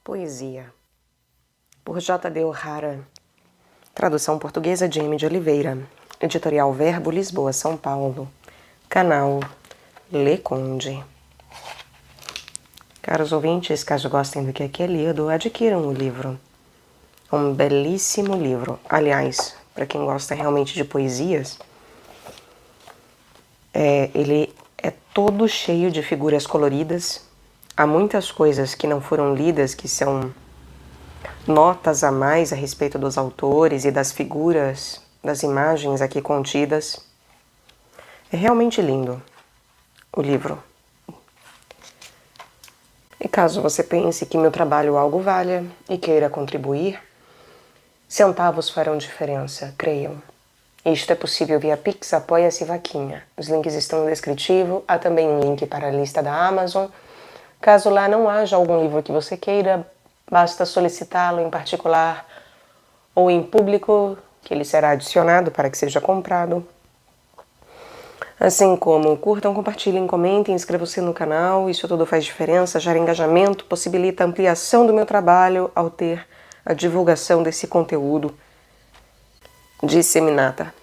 Poesia, por J.D. O'Hara, tradução portuguesa de M. de Oliveira, editorial Verbo, Lisboa, São Paulo, canal Le Conde. Caros ouvintes, caso gostem do que aqui é lido, adquiram o livro. É um belíssimo livro. Aliás, para quem gosta realmente de poesias, ele é todo cheio de figuras coloridas. Há muitas coisas que não foram lidas, que são notas a mais a respeito dos autores e das figuras, das imagens aqui contidas. É realmente lindo o livro. E caso você pense que meu trabalho algo valha e queira contribuir, centavos farão diferença, creiam. Isto é possível via Pix, Apoia-se e Vaquinha. Os links estão no descritivo. Há também um link para a lista da Amazon. Caso lá não haja algum livro que você queira, basta solicitá-lo em particular ou em público, que ele será adicionado para que seja comprado. Assim como curtam, compartilhem, comentem, inscrevam-se no canal. Isso tudo faz diferença, gera engajamento, possibilita a ampliação do meu trabalho ao ter a divulgação desse conteúdo disseminada.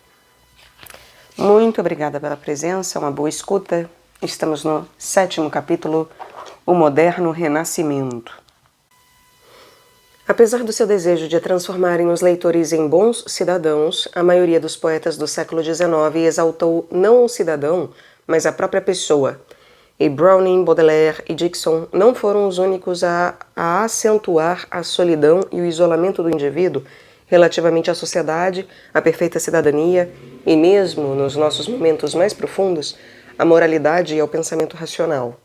Muito obrigada pela presença, uma boa escuta. Estamos no 7º capítulo, O Moderno Renascimento. Apesar do seu desejo de transformarem os leitores em bons cidadãos, a maioria dos poetas do século XIX exaltou não o cidadão, mas a própria pessoa. E Browning, Baudelaire e Dixon não foram os únicos a acentuar a solidão e o isolamento do indivíduo relativamente à sociedade, à perfeita cidadania e mesmo, nos nossos momentos mais profundos, à moralidade e ao pensamento racional.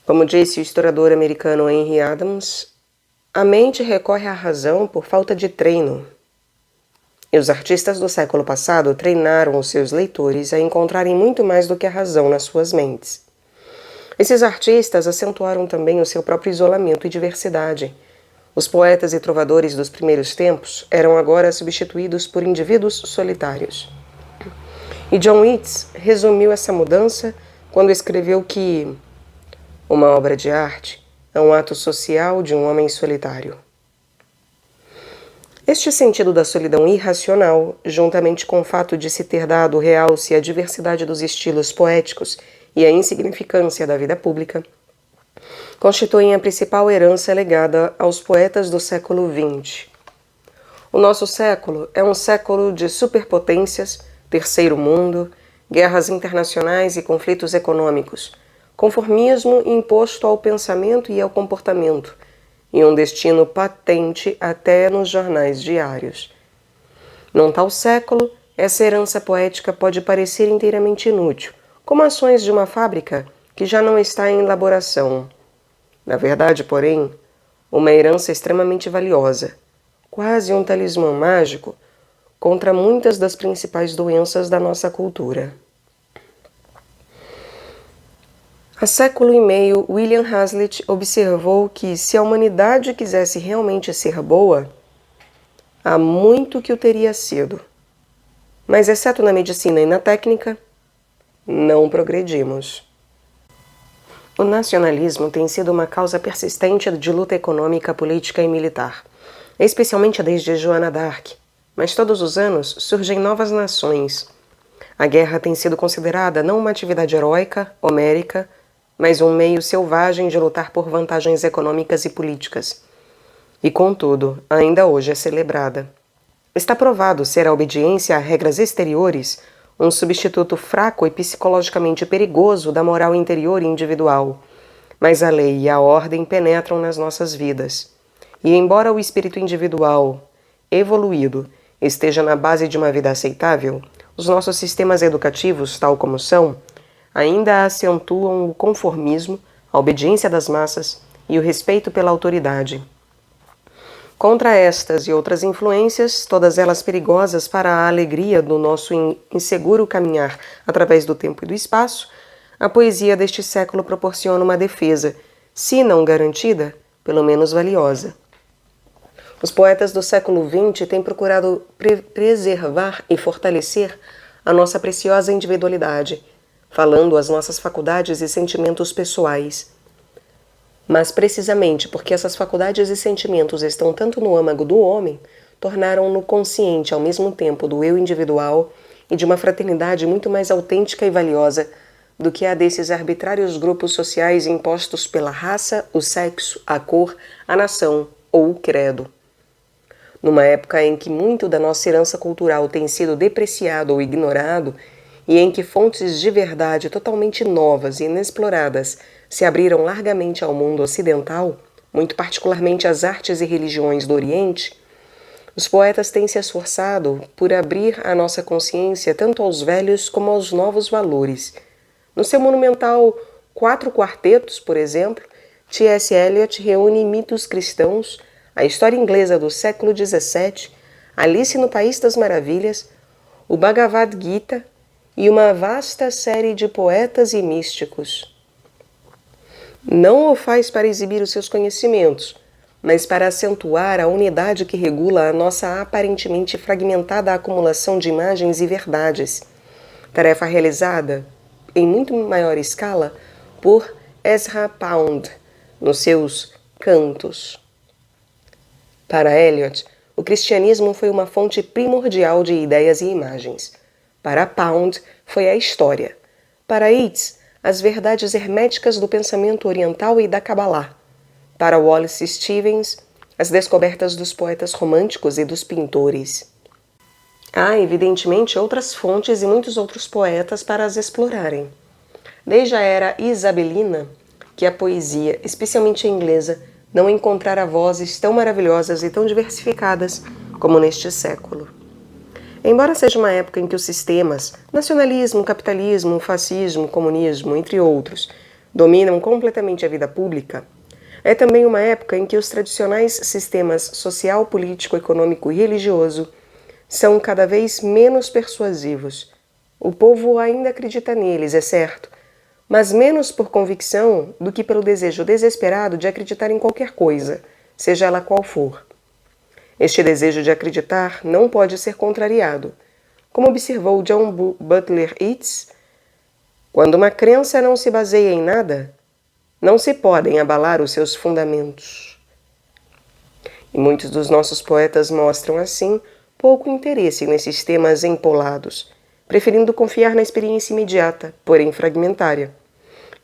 Como disse o historiador americano Henry Adams, a mente recorre à razão por falta de treino. E os artistas do século passado treinaram os seus leitores a encontrarem muito mais do que a razão nas suas mentes. Esses artistas acentuaram também o seu próprio isolamento e diversidade. Os poetas e trovadores dos primeiros tempos eram agora substituídos por indivíduos solitários. E John Keats resumiu essa mudança quando escreveu que uma obra de arte é um ato social de um homem solitário. Este sentido da solidão irracional, juntamente com o fato de se ter dado realce à diversidade dos estilos poéticos e à insignificância da vida pública, constituem a principal herança legada aos poetas do século XX. O nosso século é um século de superpotências, terceiro mundo, guerras internacionais e conflitos econômicos, conformismo imposto ao pensamento e ao comportamento, e um destino patente até nos jornais diários. Num tal século, essa herança poética pode parecer inteiramente inútil, como ações de uma fábrica que já não está em elaboração. Na verdade, porém, uma herança extremamente valiosa, quase um talismã mágico contra muitas das principais doenças da nossa cultura. Há século e meio, William Hazlitt observou que, se a humanidade quisesse realmente ser boa, há muito que o teria sido. Mas, exceto na medicina e na técnica, não progredimos. O nacionalismo tem sido uma causa persistente de luta econômica, política e militar, especialmente desde Joana d'Arc, mas todos os anos surgem novas nações. A guerra tem sido considerada não uma atividade heróica, homérica, mas um meio selvagem de lutar por vantagens econômicas e políticas. E, contudo, ainda hoje é celebrada. Está provado ser a obediência a regras exteriores um substituto fraco e psicologicamente perigoso da moral interior e individual, mas a lei e a ordem penetram nas nossas vidas. E embora o espírito individual, evoluído, esteja na base de uma vida aceitável, os nossos sistemas educativos, tal como são, ainda acentuam o conformismo, a obediência das massas e o respeito pela autoridade. Contra estas e outras influências, todas elas perigosas para a alegria do nosso inseguro caminhar através do tempo e do espaço, a poesia deste século proporciona uma defesa, se não garantida, pelo menos valiosa. Os poetas do século XX têm procurado preservar e fortalecer a nossa preciosa individualidade, falando as nossas faculdades e sentimentos pessoais. Mas precisamente porque essas faculdades e sentimentos estão tanto no âmago do homem, tornaram-no consciente ao mesmo tempo do eu individual e de uma fraternidade muito mais autêntica e valiosa do que a desses arbitrários grupos sociais impostos pela raça, o sexo, a cor, a nação ou o credo. Numa época em que muito da nossa herança cultural tem sido depreciado ou ignorado, e em que fontes de verdade totalmente novas e inexploradas se abriram largamente ao mundo ocidental, muito particularmente às artes e religiões do Oriente, os poetas têm se esforçado por abrir a nossa consciência tanto aos velhos como aos novos valores. No seu monumental Quatro Quartetos, por exemplo, T.S. Eliot reúne mitos cristãos, a história inglesa do século XVII, Alice no País das Maravilhas, o Bhagavad Gita e uma vasta série de poetas e místicos. Não o faz para exibir os seus conhecimentos, mas para acentuar a unidade que regula a nossa aparentemente fragmentada acumulação de imagens e verdades, tarefa realizada, em muito maior escala, por Ezra Pound, nos seus Cantos. Para Eliot, o cristianismo foi uma fonte primordial de ideias e imagens. Para Pound, foi a história. Para Yeats, as verdades herméticas do pensamento oriental e da Kabbalah. Para Wallace Stevens, as descobertas dos poetas românticos e dos pintores. Há, evidentemente, outras fontes e muitos outros poetas para as explorarem. Desde a era isabelina, que a poesia, especialmente a inglesa, não encontrara vozes tão maravilhosas e tão diversificadas como neste século. Embora seja uma época em que os sistemas, nacionalismo, capitalismo, fascismo, comunismo, entre outros, dominam completamente a vida pública, é também uma época em que os tradicionais sistemas social, político, econômico e religioso são cada vez menos persuasivos. O povo ainda acredita neles, é certo, mas menos por convicção do que pelo desejo desesperado de acreditar em qualquer coisa, seja ela qual for. Este desejo de acreditar não pode ser contrariado. Como observou John Butler Yeats, quando uma crença não se baseia em nada, não se podem abalar os seus fundamentos. E muitos dos nossos poetas mostram, assim, pouco interesse nesses temas empolados, preferindo confiar na experiência imediata, porém fragmentária,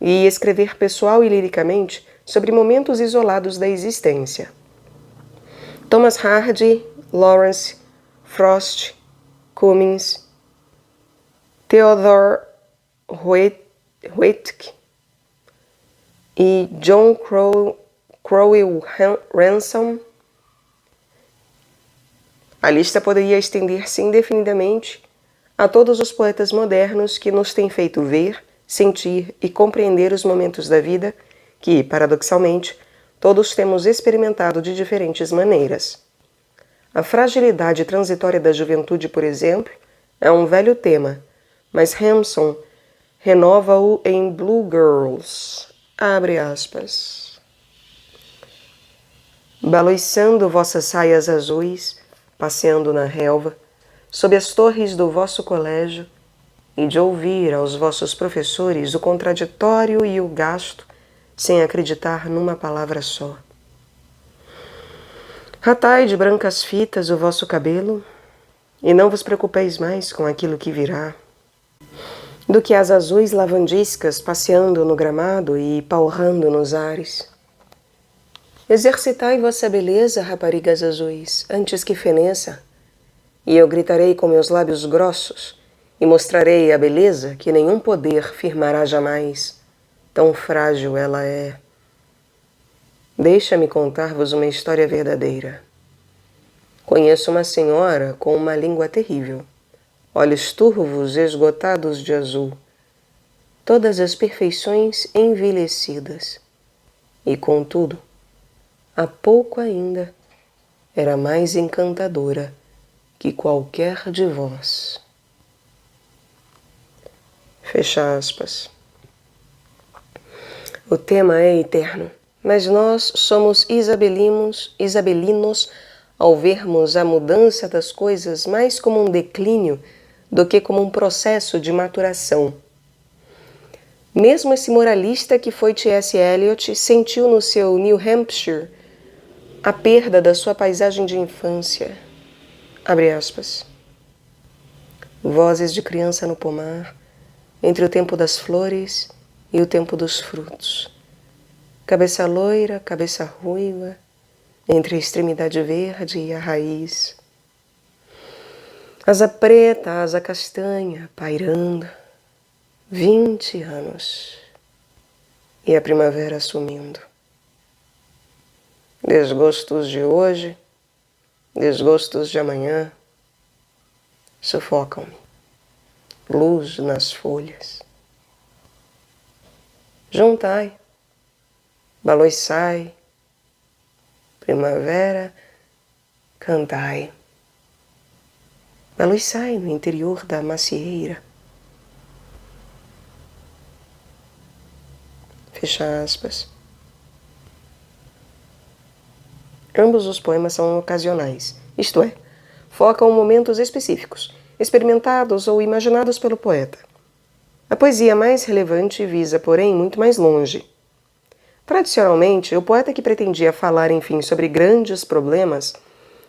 e escrever pessoal e liricamente sobre momentos isolados da existência. Thomas Hardy Lawrence, Frost, Cummings, Theodore Roethke e John Crowell Ransom. A lista poderia estender-se indefinidamente a todos os poetas modernos que nos têm feito ver, sentir e compreender os momentos da vida que, paradoxalmente, todos temos experimentado de diferentes maneiras. A fragilidade transitória da juventude, por exemplo, é um velho tema, mas Ransom renova-o em Blue Girls. Abre aspas. Baloiçando vossas saias azuis, passeando na relva, sob as torres do vosso colégio, e de ouvir aos vossos professores o contraditório e o gasto, sem acreditar numa palavra só. Ratai de brancas fitas o vosso cabelo, e não vos preocupeis mais com aquilo que virá, do que as azuis lavandiscas passeando no gramado e palrando nos ares. Exercitai vossa beleza, raparigas azuis, antes que feneça, e eu gritarei com meus lábios grossos, e mostrarei a beleza que nenhum poder firmará jamais, tão frágil ela é. Deixa-me contar-vos uma história verdadeira. Conheço uma senhora com uma língua terrível, olhos turvos esgotados de azul, todas as perfeições envelhecidas, e contudo, há pouco ainda, era mais encantadora que qualquer de vós. Fecha aspas. O tema é eterno, mas nós somos isabelinos ao vermos a mudança das coisas mais como um declínio do que como um processo de maturação. Mesmo esse moralista que foi T.S. Eliot sentiu no seu New Hampshire a perda da sua paisagem de infância. Abre aspas. Vozes de criança no pomar, entre o tempo das flores e o tempo dos frutos. Cabeça loira, cabeça ruiva, entre a extremidade verde e a raiz. Asa preta, asa castanha, pairando. 20 anos. E a primavera sumindo. Desgostos de hoje, desgostos de amanhã, sufocam-me. Luz nas folhas. Juntai, baloiçai, primavera, cantai. Baloiçai no interior da macieira. Fecha aspas. Ambos os poemas são ocasionais, isto é, focam momentos específicos, experimentados ou imaginados pelo poeta. A poesia mais relevante visa, porém, muito mais longe. Tradicionalmente, o poeta que pretendia falar, enfim, sobre grandes problemas,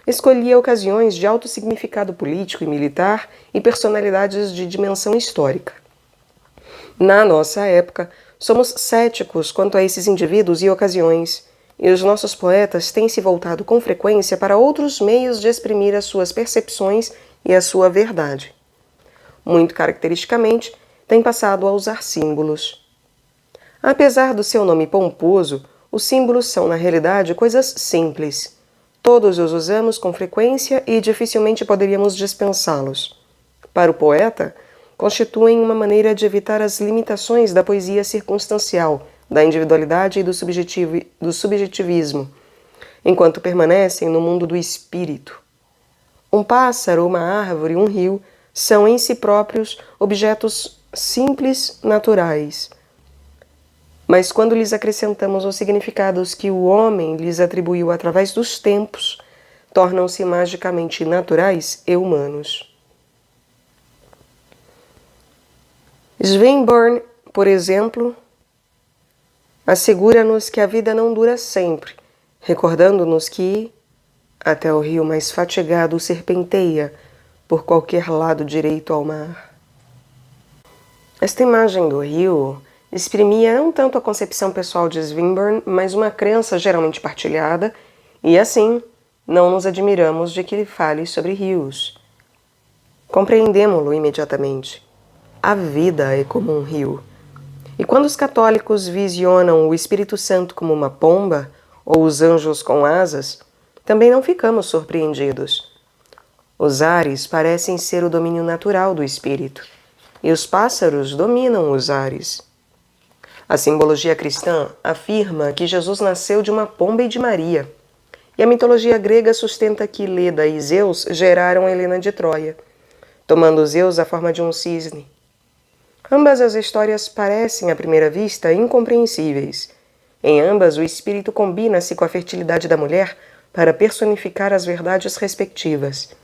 escolhia ocasiões de alto significado político e militar e personalidades de dimensão histórica. Na nossa época, somos céticos quanto a esses indivíduos e ocasiões, e os nossos poetas têm se voltado com frequência para outros meios de exprimir as suas percepções e a sua verdade. Muito caracteristicamente, tem passado a usar símbolos. Apesar do seu nome pomposo, os símbolos são, na realidade, coisas simples. Todos os usamos com frequência e dificilmente poderíamos dispensá-los. Para o poeta, constituem uma maneira de evitar as limitações da poesia circunstancial, da individualidade e do subjetivismo, enquanto permanecem no mundo do espírito. Um pássaro, uma árvore, um rio são em si próprios objetos simples, naturais. Mas quando lhes acrescentamos os significados que o homem lhes atribuiu através dos tempos, tornam-se magicamente naturais e humanos. Swinburne, por exemplo, assegura-nos que a vida não dura sempre, recordando-nos que até o rio mais fatigado serpenteia por qualquer lado direito ao mar. Esta imagem do rio exprimia não tanto a concepção pessoal de Swinburne, mas uma crença geralmente partilhada e, assim, não nos admiramos de que ele fale sobre rios. Compreendemo-lo imediatamente. A vida é como um rio. E quando os católicos visionam o Espírito Santo como uma pomba, ou os anjos com asas, também não ficamos surpreendidos. Os ares parecem ser o domínio natural do Espírito, e os pássaros dominam os ares. A simbologia cristã afirma que Jesus nasceu de uma pomba e de Maria, e a mitologia grega sustenta que Leda e Zeus geraram Helena de Troia, tomando Zeus a forma de um cisne. Ambas as histórias parecem, à primeira vista, incompreensíveis. Em ambas, o espírito combina-se com a fertilidade da mulher para personificar as verdades respectivas.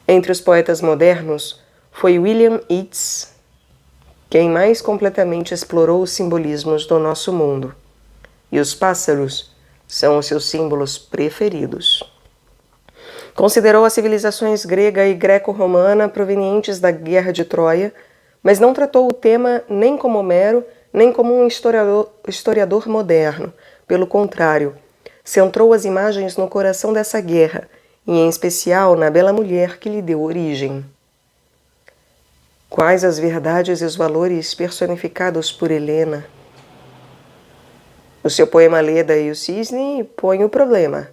Entre os poetas modernos, foi William Yeats quem mais completamente explorou os simbolismos do nosso mundo. E os pássaros são os seus símbolos preferidos. Considerou as civilizações grega e greco-romana provenientes da Guerra de Troia, mas não tratou o tema nem como Homero, nem como um historiador moderno. Pelo contrário, centrou as imagens no coração dessa guerra, e em especial na bela mulher que lhe deu origem. Quais as verdades e os valores personificados por Helena? O seu poema Leda e o Cisne põe o problema.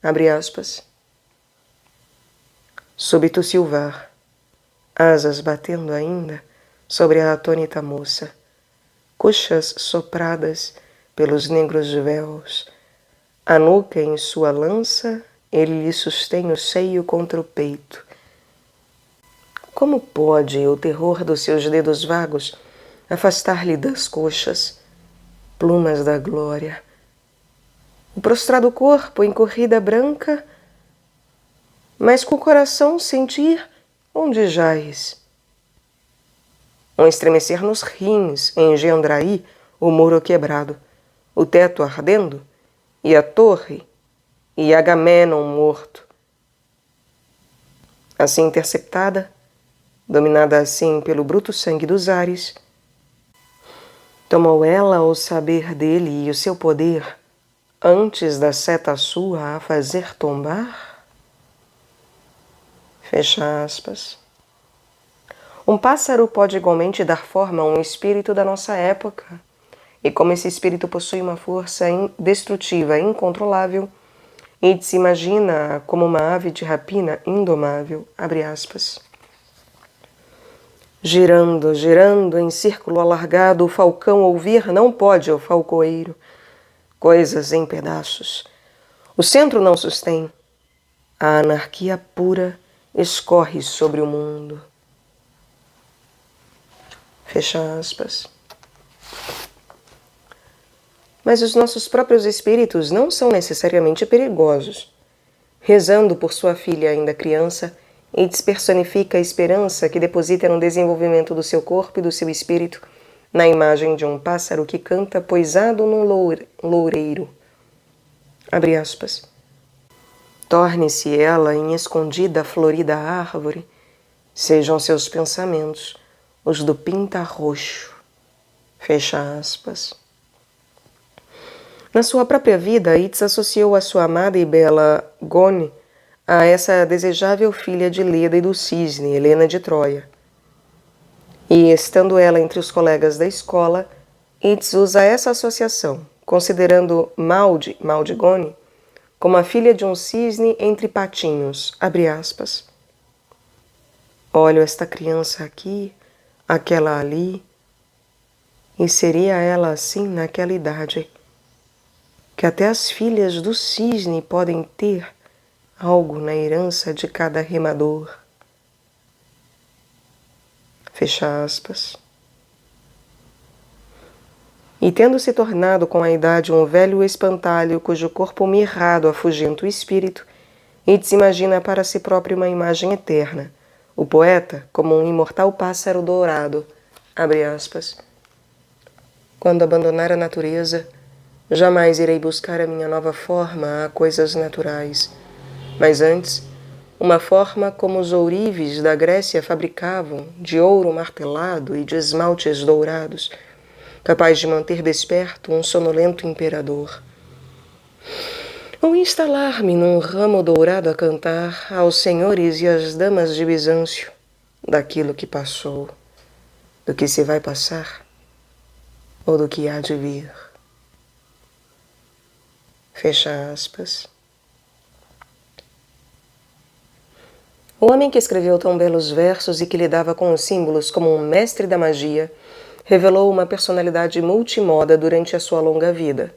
Abre aspas. Súbito silvar, asas batendo ainda sobre a atônita moça, coxas sopradas pelos negros véus, a nuca em sua lança, ele lhe sustém o seio contra o peito. Como pode o terror dos seus dedos vagos afastar-lhe das coxas, plumas da glória, o prostrado corpo em corrida branca, mas com o coração sentir onde jaz? Um estremecer nos rins engendra aí o muro quebrado, o teto ardendo, e a torre, e Agamenon morto. Assim interceptada, dominada assim pelo bruto sangue dos ares, tomou ela o saber dele e o seu poder antes da seta sua a fazer tombar? Fecha aspas. Um pássaro pode igualmente dar forma a um espírito da nossa época, e como esse espírito possui uma força destrutiva incontrolável, Yeats imagina como uma ave de rapina indomável, abre aspas. Girando, girando em círculo alargado, o falcão ouvir não pode o falcoeiro. Coisas em pedaços. O centro não sustém. A anarquia pura escorre sobre o mundo. Fecha aspas. Mas os nossos próprios espíritos não são necessariamente perigosos. Rezando por sua filha ainda criança, Yeats personifica a esperança que deposita no desenvolvimento do seu corpo e do seu espírito na imagem de um pássaro que canta poisado num loureiro. Abre aspas. Torne-se ela em escondida florida árvore, sejam seus pensamentos os do pinta-roxo. Fecha aspas. Na sua própria vida, Yeats associou a sua amada e bela Gone a essa desejável filha de Leda e do Cisne, Helena de Troia. E, estando ela entre os colegas da escola, Yeats usa essa associação, considerando Maud Gone, como a filha de um cisne entre patinhos, abre aspas. Olho esta criança aqui, aquela ali, e seria ela assim naquela idade, que até as filhas do cisne podem ter algo na herança de cada remador. Fecha aspas. E tendo se tornado com a idade um velho espantalho cujo corpo mirrado afugenta o espírito, Yeats imagina para si próprio uma imagem eterna, o poeta como um imortal pássaro dourado, abre aspas. Quando abandonar a natureza, jamais irei buscar a minha nova forma a coisas naturais, mas antes, uma forma como os ourives da Grécia fabricavam, de ouro martelado e de esmaltes dourados, capaz de manter desperto um sonolento imperador. ou instalar-me num ramo dourado a cantar aos senhores e às damas de Bizâncio daquilo que passou, do que se vai passar ou do que há de vir. Fecha aspas. O homem que escreveu tão belos versos e que lidava com os símbolos como um mestre da magia revelou uma personalidade multimoda durante a sua longa vida.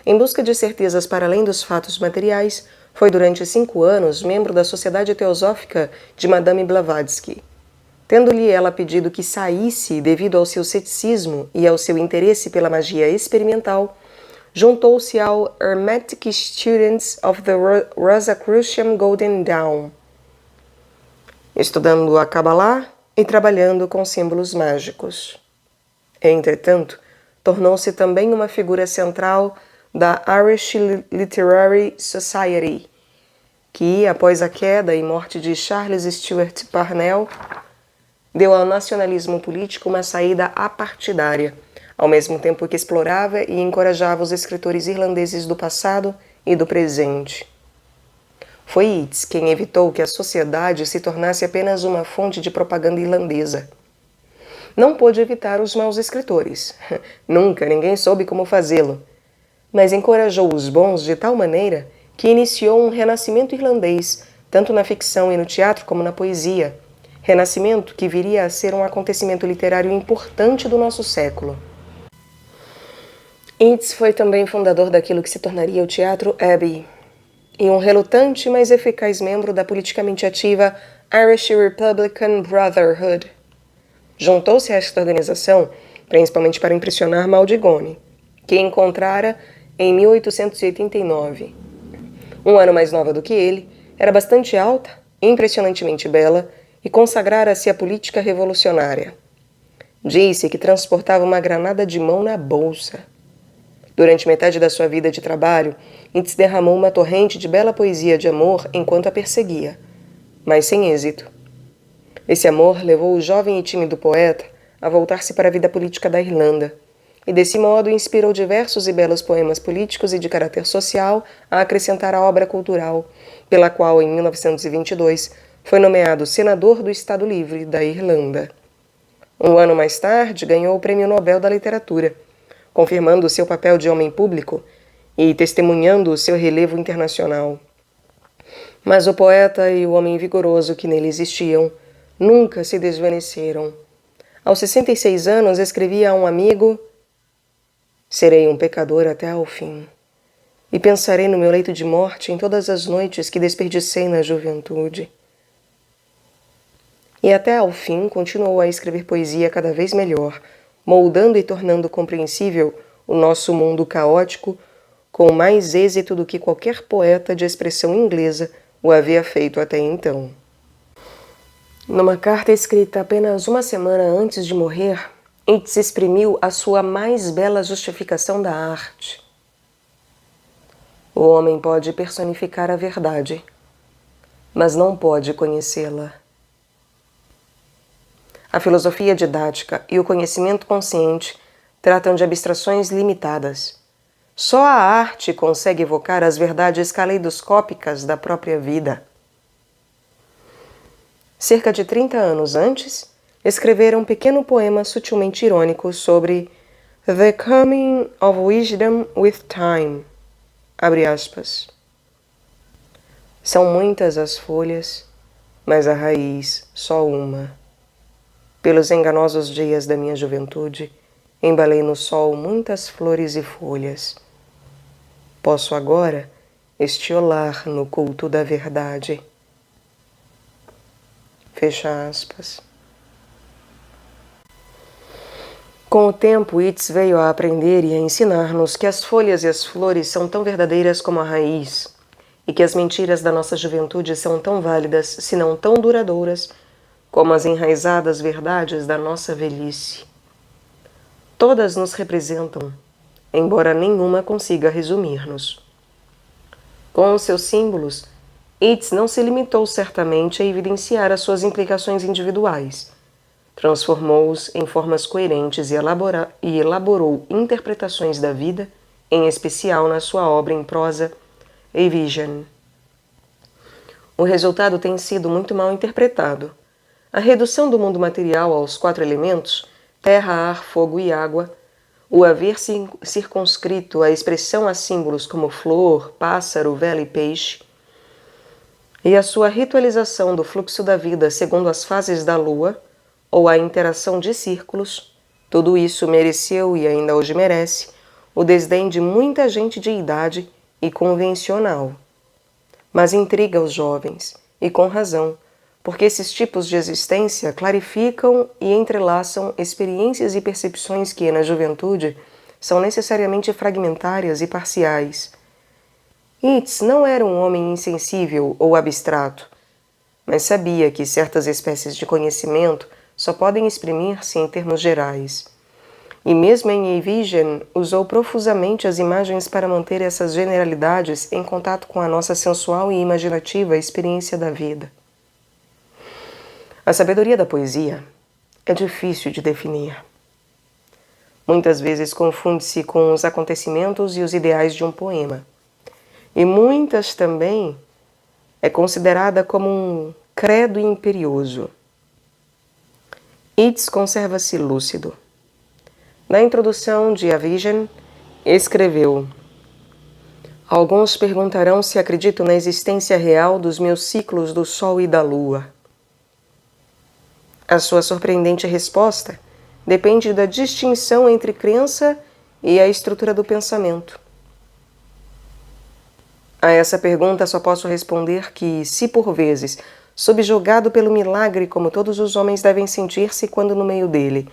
Em busca de certezas para além dos fatos materiais, foi durante 5 anos membro da Sociedade Teosófica de Madame Blavatsky. Tendo-lhe ela pedido que saísse devido ao seu ceticismo e ao seu interesse pela magia experimental, juntou-se ao Hermetic Students of the Rosicrucian Golden Dawn, estudando a Kabbalah e trabalhando com símbolos mágicos. Entretanto, tornou-se também uma figura central da Irish Literary Society, que, após a queda e morte de Charles Stewart Parnell, deu ao nacionalismo político uma saída apartidária, ao mesmo tempo que explorava e encorajava os escritores irlandeses do passado e do presente. Foi Yeats quem evitou que a sociedade se tornasse apenas uma fonte de propaganda irlandesa. Não pôde evitar os maus escritores. Nunca ninguém soube como fazê-lo. Mas encorajou os bons de tal maneira que iniciou um renascimento irlandês, tanto na ficção e no teatro como na poesia. Renascimento que viria a ser um acontecimento literário importante do nosso século. Yeats foi também fundador daquilo que se tornaria o Teatro Abbey, e um relutante, mas eficaz membro da politicamente ativa Irish Republican Brotherhood. Juntou-se a esta organização principalmente para impressionar Maldicone, que encontrara em 1889. Um ano mais nova do que ele, era bastante alta, impressionantemente bela e consagrara-se à política revolucionária. Disse que transportava uma granada de mão na bolsa. Durante metade da sua vida de trabalho, Yeats derramou uma torrente de bela poesia de amor enquanto a perseguia, mas sem êxito. Esse amor levou o jovem e tímido poeta a voltar-se para a vida política da Irlanda, e desse modo inspirou diversos e belos poemas políticos e de caráter social a acrescentar à obra cultural, pela qual, em 1922, foi nomeado senador do Estado Livre da Irlanda. Um ano mais tarde, ganhou o Prêmio Nobel da Literatura, confirmando o seu papel de homem público e testemunhando o seu relevo internacional. Mas o poeta e o homem vigoroso que nele existiam nunca se desvaneceram. Aos 66 anos, escrevia a um amigo: "Serei um pecador até ao fim, e pensarei no meu leito de morte em todas as noites que desperdicei na juventude." E até ao fim continuou a escrever poesia cada vez melhor, moldando e tornando compreensível o nosso mundo caótico com mais êxito do que qualquer poeta de expressão inglesa o havia feito até então. Numa carta escrita apenas uma semana antes de morrer, Yeats exprimiu a sua mais bela justificação da arte. O homem pode personificar a verdade, mas não pode conhecê-la. A filosofia didática e o conhecimento consciente tratam de abstrações limitadas. Só a arte consegue evocar as verdades caleidoscópicas da própria vida. Cerca de 30 anos antes, escrevera um pequeno poema sutilmente irônico sobre "The coming of wisdom with time." Abre aspas. São muitas as folhas, mas a raiz só uma. Pelos enganosos dias da minha juventude, embalei no sol muitas flores e folhas. Posso agora estiolar no culto da verdade. Fecha aspas. Com o tempo, Yeats veio a aprender e a ensinar-nos que as folhas e as flores são tão verdadeiras como a raiz, e que as mentiras da nossa juventude são tão válidas, se não tão duradouras, como as enraizadas verdades da nossa velhice. Todas nos representam, embora nenhuma consiga resumir-nos. Com os seus símbolos, Yeats não se limitou certamente a evidenciar as suas implicações individuais. Transformou-os em formas coerentes e elaborou interpretações da vida, em especial na sua obra em prosa, A Vision. O resultado tem sido muito mal interpretado. A redução do mundo material aos 4 elementos, terra, ar, fogo e água, o haver circunscrito a expressão a símbolos como flor, pássaro, vela e peixe, e a sua ritualização do fluxo da vida segundo as fases da lua, ou a interação de círculos, tudo isso mereceu e ainda hoje merece o desdém de muita gente de idade e convencional. Mas intriga os jovens, e com razão, porque esses tipos de existência clarificam e entrelaçam experiências e percepções que, na juventude, são necessariamente fragmentárias e parciais. Yeats não era um homem insensível ou abstrato, mas sabia que certas espécies de conhecimento só podem exprimir-se em termos gerais. E mesmo em A Vision, usou profusamente as imagens para manter essas generalidades em contato com a nossa sensual e imaginativa experiência da vida. A sabedoria da poesia é difícil de definir. Muitas vezes confunde-se com os acontecimentos e os ideais de um poema. E muitas também é considerada como um credo imperioso. Yeats conserva-se lúcido. Na introdução de A Vision, escreveu: alguns perguntarão se acredito na existência real dos meus ciclos do Sol e da Lua. A sua surpreendente resposta depende da distinção entre crença e a estrutura do pensamento. A essa pergunta só posso responder que, se por vezes, subjugado pelo milagre como todos os homens devem sentir-se quando no meio dele,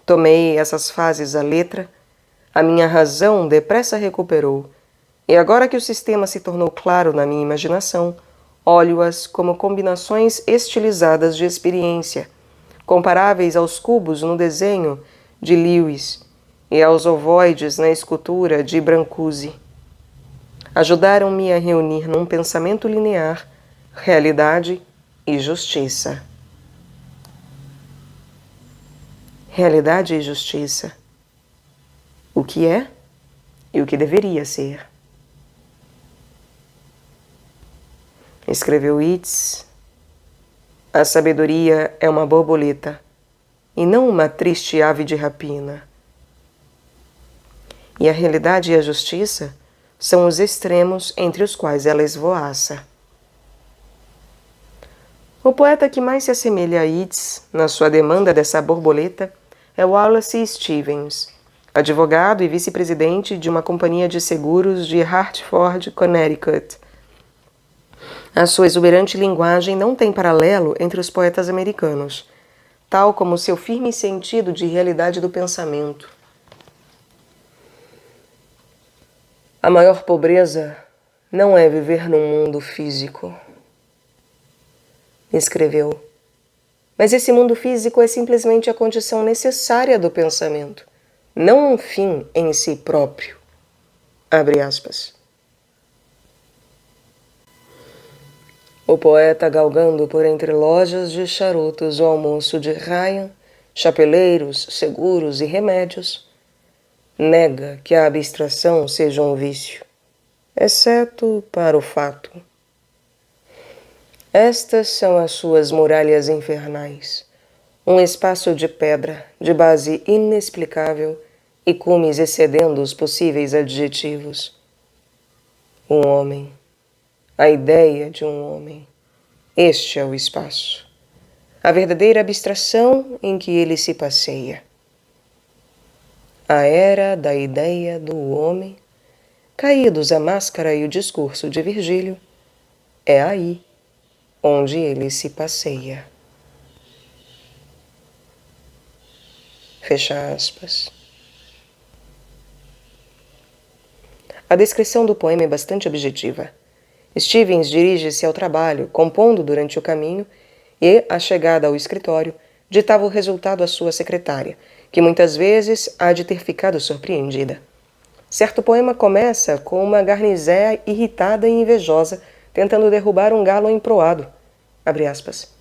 tomei essas fases à letra, a minha razão depressa recuperou, e agora que o sistema se tornou claro na minha imaginação, olho-as como combinações estilizadas de experiência, comparáveis aos cubos no desenho de Lewis e aos ovoides na escultura de Brancusi. Ajudaram-me a reunir num pensamento linear realidade e justiça. Realidade e justiça. O que é e o que deveria ser. Escreveu Yeats: a sabedoria é uma borboleta e não uma triste ave de rapina. E a realidade e a justiça são os extremos entre os quais ela esvoaça. O poeta que mais se assemelha a Yeats na sua demanda dessa borboleta é Wallace Stevens, advogado e vice-presidente de uma companhia de seguros de Hartford, Connecticut. A sua exuberante linguagem não tem paralelo entre os poetas americanos, tal como seu firme sentido de realidade do pensamento. A maior pobreza não é viver num mundo físico, escreveu. Mas esse mundo físico é simplesmente a condição necessária do pensamento, não um fim em si próprio. Abre aspas. O poeta, galgando por entre lojas de charutos o almoço de Ryan, chapeleiros, seguros e remédios, nega que a abstração seja um vício, exceto para o fato. Estas são as suas muralhas infernais, um espaço de pedra, de base inexplicável e cumes excedendo os possíveis adjetivos. Um homem, a ideia de um homem, este é o espaço, a verdadeira abstração em que ele se passeia. A era da ideia do homem, caídos a máscara e o discurso de Virgílio, é aí onde ele se passeia. Fecha aspas. A descrição do poema é bastante objetiva. Stevens dirige-se ao trabalho, compondo durante o caminho, e, à chegada ao escritório, ditava o resultado à sua secretária, que muitas vezes há de ter ficado surpreendida. Certo poema começa com uma garnizé irritada e invejosa, tentando derrubar um galo emproado. Abre aspas.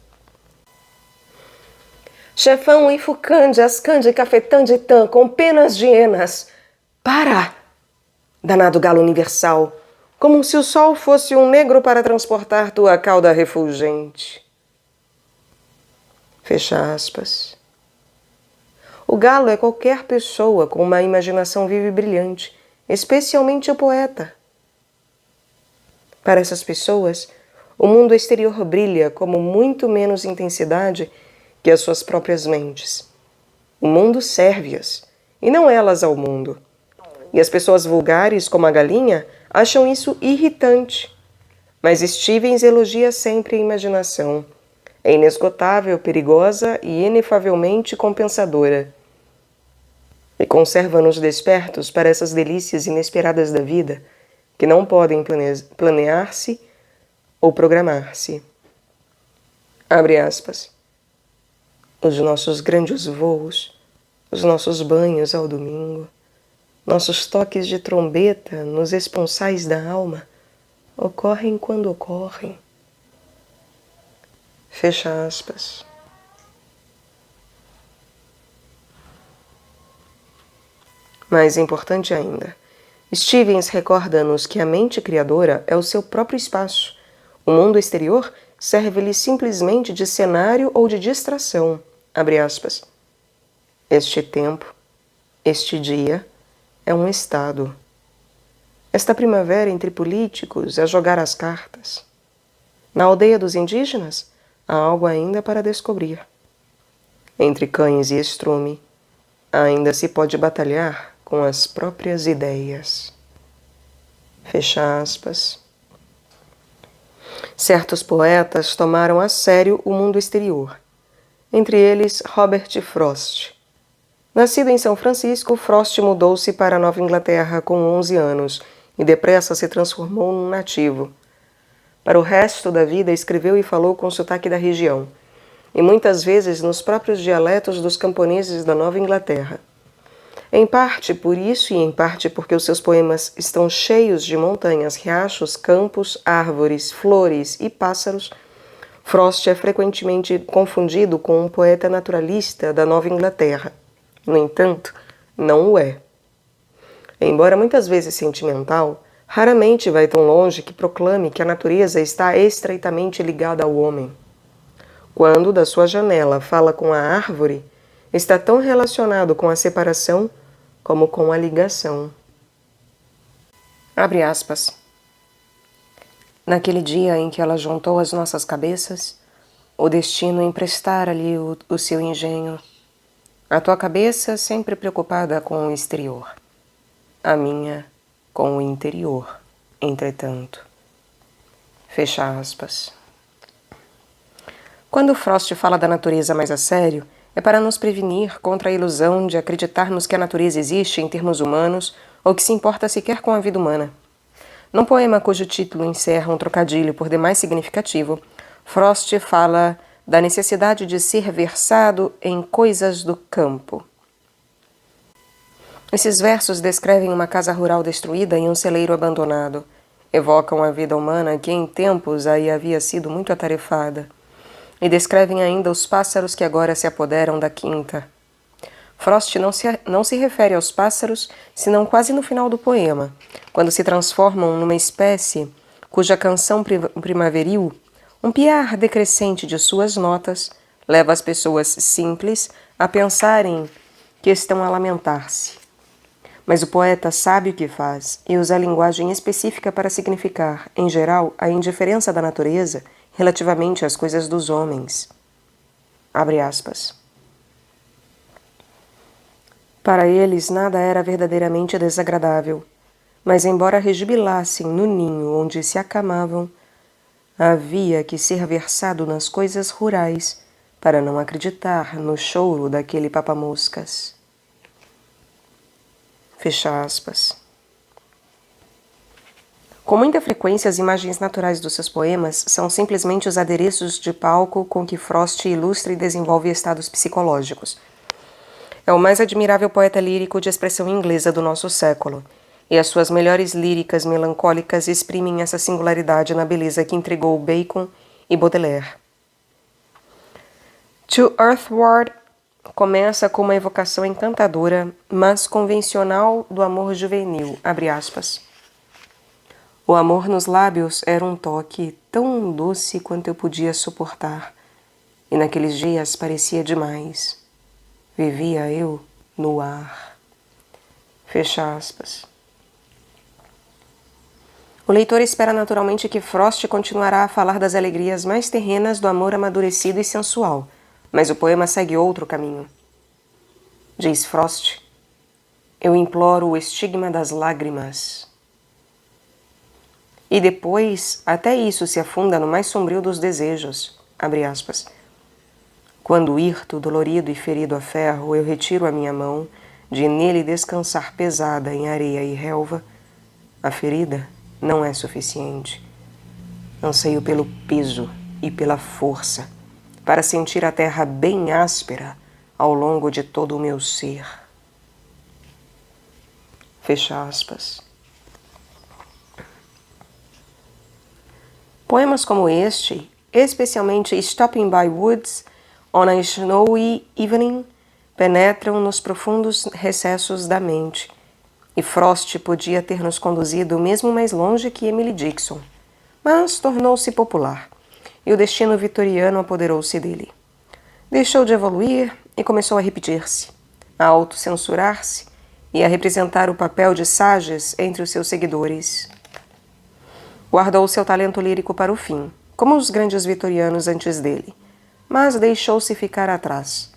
Chefão enfucande, ascande, cafetande com penas de hienas. Para! Danado galo universal, como se o sol fosse um negro para transportar tua cauda refulgente. Fecha aspas. O galo é qualquer pessoa com uma imaginação viva e brilhante, especialmente o poeta. Para essas pessoas, o mundo exterior brilha com muito menos intensidade que as suas próprias mentes. O mundo serve-as, e não elas ao mundo. E as pessoas vulgares, como a galinha, acham isso irritante. Mas Stevens elogia sempre a imaginação. É inesgotável, perigosa e inefavelmente compensadora. E conserva-nos despertos para essas delícias inesperadas da vida, que não podem planear-se ou programar-se. Abre aspas. Os nossos grandes voos, os nossos banhos ao domingo, nossos toques de trombeta nos esponsais da alma ocorrem quando ocorrem. Fecha aspas. Mais importante ainda, Stevens recorda-nos que a mente criadora é o seu próprio espaço. O mundo exterior serve-lhe simplesmente de cenário ou de distração. Abre aspas. Este tempo, este dia, é um estado. Esta primavera entre políticos a jogar as cartas. Na aldeia dos indígenas, há algo ainda para descobrir. Entre cães e estrume, ainda se pode batalhar com as próprias ideias. Fecha aspas. Certos poetas tomaram a sério o mundo exterior, entre eles Robert Frost. Nascido em São Francisco, Frost mudou-se para a Nova Inglaterra com 11 anos e depressa se transformou num nativo. Para o resto da vida escreveu e falou com sotaque da região, e muitas vezes nos próprios dialetos dos camponeses da Nova Inglaterra. Em parte por isso e em parte porque os seus poemas estão cheios de montanhas, riachos, campos, árvores, flores e pássaros, Frost é frequentemente confundido com um poeta naturalista da Nova Inglaterra. No entanto, não o é. Embora muitas vezes sentimental, raramente vai tão longe que proclame que a natureza está estreitamente ligada ao homem. Quando, da sua janela, fala com a árvore, está tão relacionado com a separação como com a ligação. Abre aspas. Naquele dia em que ela juntou as nossas cabeças, o destino emprestara-lhe o seu engenho. A tua cabeça sempre preocupada com o exterior. A minha com o interior, entretanto. Fecha aspas. Quando Frost fala da natureza mais a sério, é para nos prevenir contra a ilusão de acreditarmos que a natureza existe em termos humanos ou que se importa sequer com a vida humana. Num poema cujo título encerra um trocadilho por demais significativo, Frost fala da necessidade de ser versado em coisas do campo. Esses versos descrevem uma casa rural destruída e um celeiro abandonado. Evocam a vida humana que em tempos aí havia sido muito atarefada. E descrevem ainda os pássaros que agora se apoderam da quinta. Frost não se refere aos pássaros, senão quase no final do poema, quando se transformam numa espécie cuja canção primaveril, um piar decrescente de suas notas, leva as pessoas simples a pensarem que estão a lamentar-se. Mas o poeta sabe o que faz e usa a linguagem específica para significar, em geral, a indiferença da natureza relativamente às coisas dos homens. Abre aspas. Para eles nada era verdadeiramente desagradável, mas embora rejubilassem no ninho onde se acamavam, havia que ser versado nas coisas rurais para não acreditar no choro daquele papamoscas. Fecha aspas. Com muita frequência, as imagens naturais dos seus poemas são simplesmente os adereços de palco com que Frost ilustra e desenvolve estados psicológicos. É o mais admirável poeta lírico de expressão inglesa do nosso século, e as suas melhores líricas melancólicas exprimem essa singularidade na beleza que entregou Bacon e Baudelaire. To Earthward começa com uma evocação encantadora, mas convencional do amor juvenil, abre aspas. O amor nos lábios era um toque tão doce quanto eu podia suportar, e naqueles dias parecia demais. Vivia eu no ar. Fecha aspas. O leitor espera naturalmente que Frost continuará a falar das alegrias mais terrenas do amor amadurecido e sensual, mas o poema segue outro caminho. Diz Frost: eu imploro o estigma das lágrimas. E depois, até isso se afunda no mais sombrio dos desejos, abre aspas. Quando hirto, dolorido e ferido a ferro, eu retiro a minha mão, de nele descansar pesada em areia e relva, a ferida não é suficiente. Anseio pelo peso e pela força, para sentir a terra bem áspera ao longo de todo o meu ser. Fecha aspas. Poemas como este, especialmente Stopping by Woods on a Snowy Evening, penetram nos profundos recessos da mente, e Frost podia ter nos conduzido mesmo mais longe que Emily Dickinson, mas tornou-se popular, e o destino vitoriano apoderou-se dele. Deixou de evoluir e começou a repetir-se, a autocensurar-se e a representar o papel de Sages entre os seus seguidores. Guardou seu talento lírico para o fim, como os grandes vitorianos antes dele, mas deixou-se ficar atrás.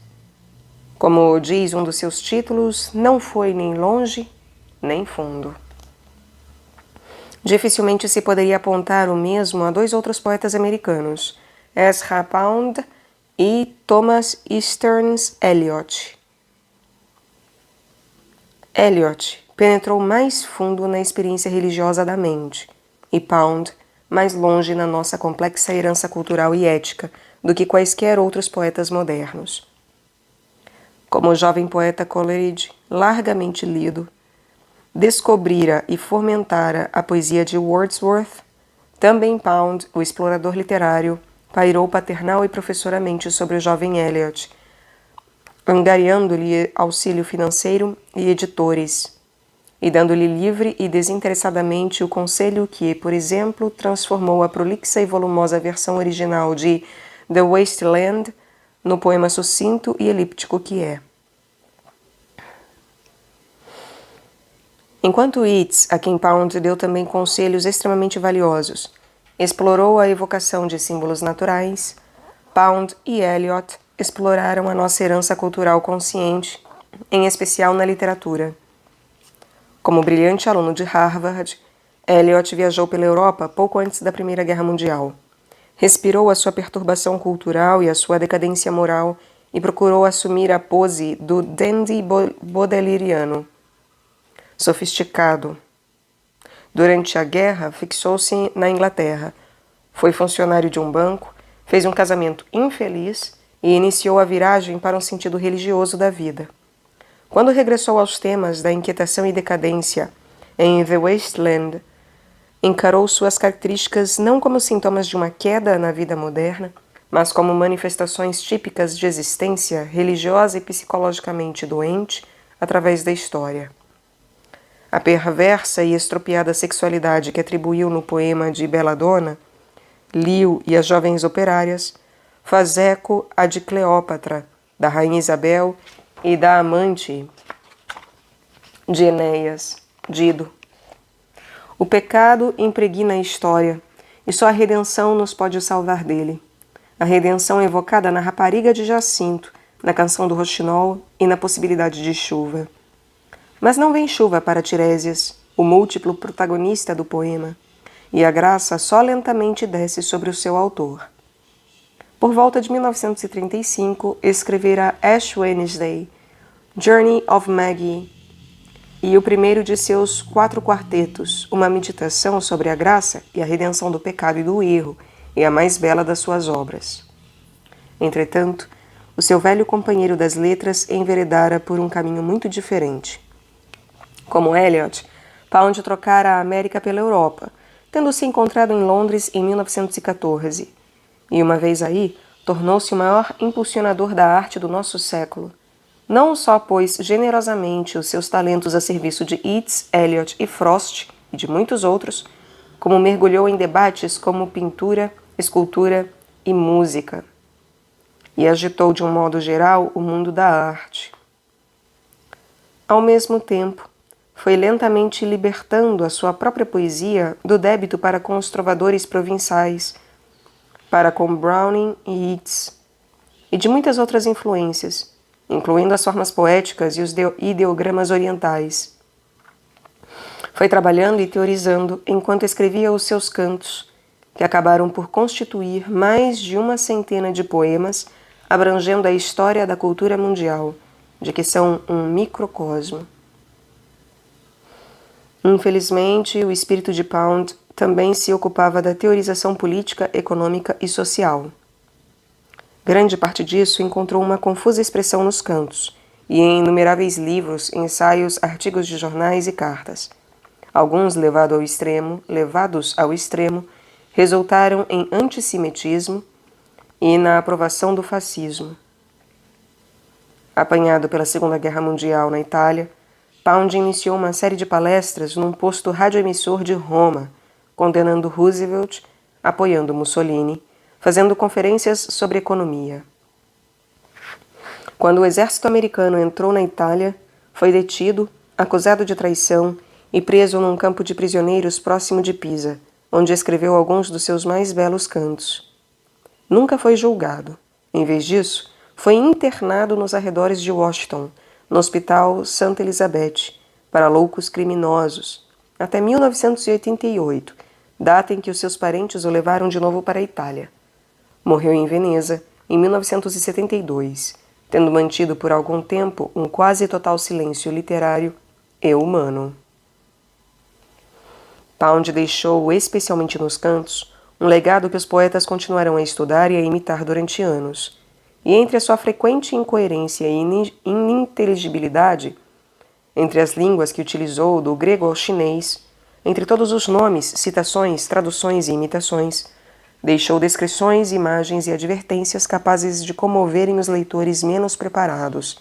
Como diz um dos seus títulos, não foi nem longe, nem fundo. Dificilmente se poderia apontar o mesmo a dois outros poetas americanos, Ezra Pound e Thomas Stearns Eliot. Eliot penetrou mais fundo na experiência religiosa da mente, e Pound mais longe na nossa complexa herança cultural e ética do que quaisquer outros poetas modernos. Como o jovem poeta Coleridge, largamente lido, descobrira e fomentara a poesia de Wordsworth, também Pound, o explorador literário, pairou paternal e professoramente sobre o jovem Eliot, angariando-lhe auxílio financeiro e editores, e dando-lhe livre e desinteressadamente o conselho que, por exemplo, transformou a prolixa e volumosa versão original de The Waste Land no poema sucinto e elíptico que é. Enquanto Yeats, a quem Pound deu também conselhos extremamente valiosos, explorou a evocação de símbolos naturais, Pound e Eliot exploraram a nossa herança cultural consciente, em especial na literatura. Como brilhante aluno de Harvard, Eliot viajou pela Europa pouco antes da Primeira Guerra Mundial. Respirou a sua perturbação cultural e a sua decadência moral e procurou assumir a pose do dandy baudeliriano, sofisticado. Durante a guerra, fixou-se na Inglaterra, foi funcionário de um banco, fez um casamento infeliz e iniciou a viragem para um sentido religioso da vida. Quando regressou aos temas da inquietação e decadência em The Waste Land, encarou suas características não como sintomas de uma queda na vida moderna, mas como manifestações típicas de existência religiosa e psicologicamente doente através da história. A perversa e estropiada sexualidade que atribuiu no poema de Belladonna, Leo e as Jovens Operárias, faz eco à de Cleópatra, da Rainha Isabel e da amante de Enéas, Dido. O pecado impregna a história, e só a redenção nos pode salvar dele. A redenção evocada na rapariga de Jacinto, na canção do Roxinol e na possibilidade de chuva. Mas não vem chuva para Tiresias, o múltiplo protagonista do poema, e a graça só lentamente desce sobre o seu autor. Por volta de 1935, escreverá Ash Wednesday, Journey of Maggie, e o primeiro de seus 4 quartetos, uma meditação sobre a graça e a redenção do pecado e do erro, e a mais bela das suas obras. Entretanto, o seu velho companheiro das letras enveredara por um caminho muito diferente. Como Eliot, Pound trocara a América pela Europa, tendo se encontrado em Londres em 1914, e uma vez aí, tornou-se o maior impulsionador da arte do nosso século. Não só pôs generosamente os seus talentos a serviço de Yeats, Eliot e Frost, e de muitos outros, como mergulhou em debates como pintura, escultura e música, e agitou de um modo geral o mundo da arte. Ao mesmo tempo, foi lentamente libertando a sua própria poesia do débito para com os trovadores provençais, para com Browning e Yeats, e de muitas outras influências, incluindo as formas poéticas e os ideogramas orientais. Foi trabalhando e teorizando enquanto escrevia os seus cantos, que acabaram por constituir mais de uma centena de poemas abrangendo a história da cultura mundial, de que são um microcosmo. Infelizmente, o espírito de Pound também se ocupava da teorização política, econômica e social. Grande parte disso encontrou uma confusa expressão nos cantos e em inumeráveis livros, ensaios, artigos de jornais e cartas. Alguns levados ao extremo, resultaram em antissemitismo e na aprovação do fascismo. Apanhado pela Segunda Guerra Mundial na Itália, Pound iniciou uma série de palestras num posto radioemissor de Roma, condenando Roosevelt, apoiando Mussolini, fazendo conferências sobre economia. Quando o exército americano entrou na Itália, foi detido, acusado de traição e preso num campo de prisioneiros próximo de Pisa, onde escreveu alguns dos seus mais belos cantos. Nunca foi julgado. Em vez disso, foi internado nos arredores de Washington, no Hospital Santa Elizabeth, para loucos criminosos, até 1988, data em que os seus parentes o levaram de novo para a Itália. Morreu em Veneza, em 1972, tendo mantido por algum tempo um quase total silêncio literário e humano. Pound deixou, especialmente nos cantos, um legado que os poetas continuarão a estudar e a imitar durante anos. E entre a sua frequente incoerência e ininteligibilidade, entre as línguas que utilizou do grego ao chinês, entre todos os nomes, citações, traduções e imitações, deixou descrições, imagens e advertências capazes de comoverem os leitores menos preparados.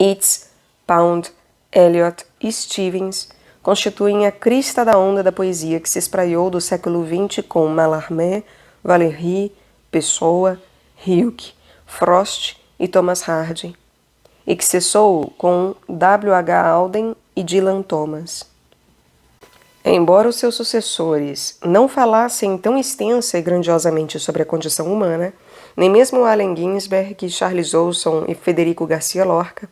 Yeats, Pound, Eliot e Stevens constituem a crista da onda da poesia que se espraiou do século XX com Mallarmé, Valéry, Pessoa, Hugh, Frost e Thomas Hardy, e que cessou com W.H. Auden e Dylan Thomas. Embora os seus sucessores não falassem tão extensa e grandiosamente sobre a condição humana, nem mesmo Allen Ginsberg, Charles Olson e Federico Garcia Lorca,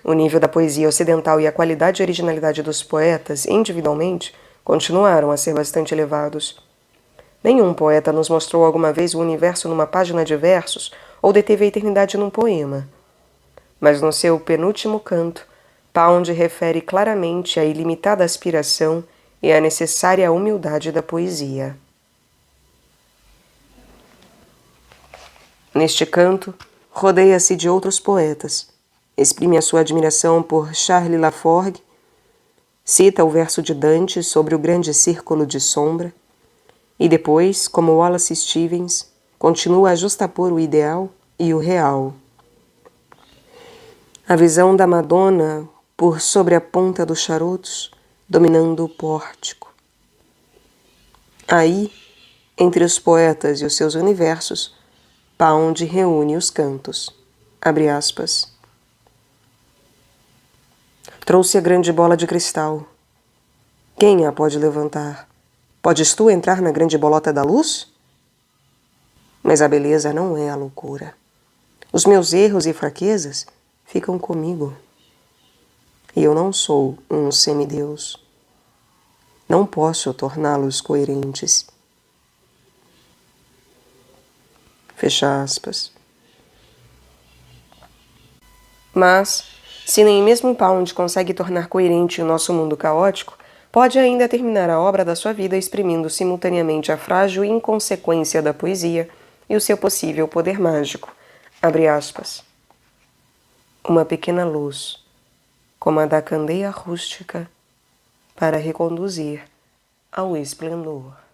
o nível da poesia ocidental e a qualidade e originalidade dos poetas, individualmente, continuaram a ser bastante elevados. Nenhum poeta nos mostrou alguma vez o universo numa página de versos ou deteve a eternidade num poema. Mas no seu penúltimo canto, Pound refere claramente a ilimitada aspiração e a necessária humildade da poesia. Neste canto, rodeia-se de outros poetas, exprime a sua admiração por Charles Laforgue, cita o verso de Dante sobre o grande círculo de sombra, e depois, como Wallace Stevens, continua a justapor o ideal e o real. A visão da Madonna por sobre a ponta dos charutos, dominando o pórtico. Aí, entre os poetas e os seus universos, Pound reúne os cantos. Abre aspas. Trouxe a grande bola de cristal. Quem a pode levantar? Podes tu entrar na grande bolota da luz? Mas a beleza não é a loucura. Os meus erros e fraquezas ficam comigo. E eu não sou um semideus. Não posso torná-los coerentes. Fecha aspas. Mas, se nem mesmo Pound consegue tornar coerente o nosso mundo caótico, pode ainda terminar a obra da sua vida exprimindo simultaneamente a frágil inconsequência da poesia e o seu possível poder mágico. Abre aspas. Uma pequena luz, como a da candeia rústica, para reconduzir ao esplendor.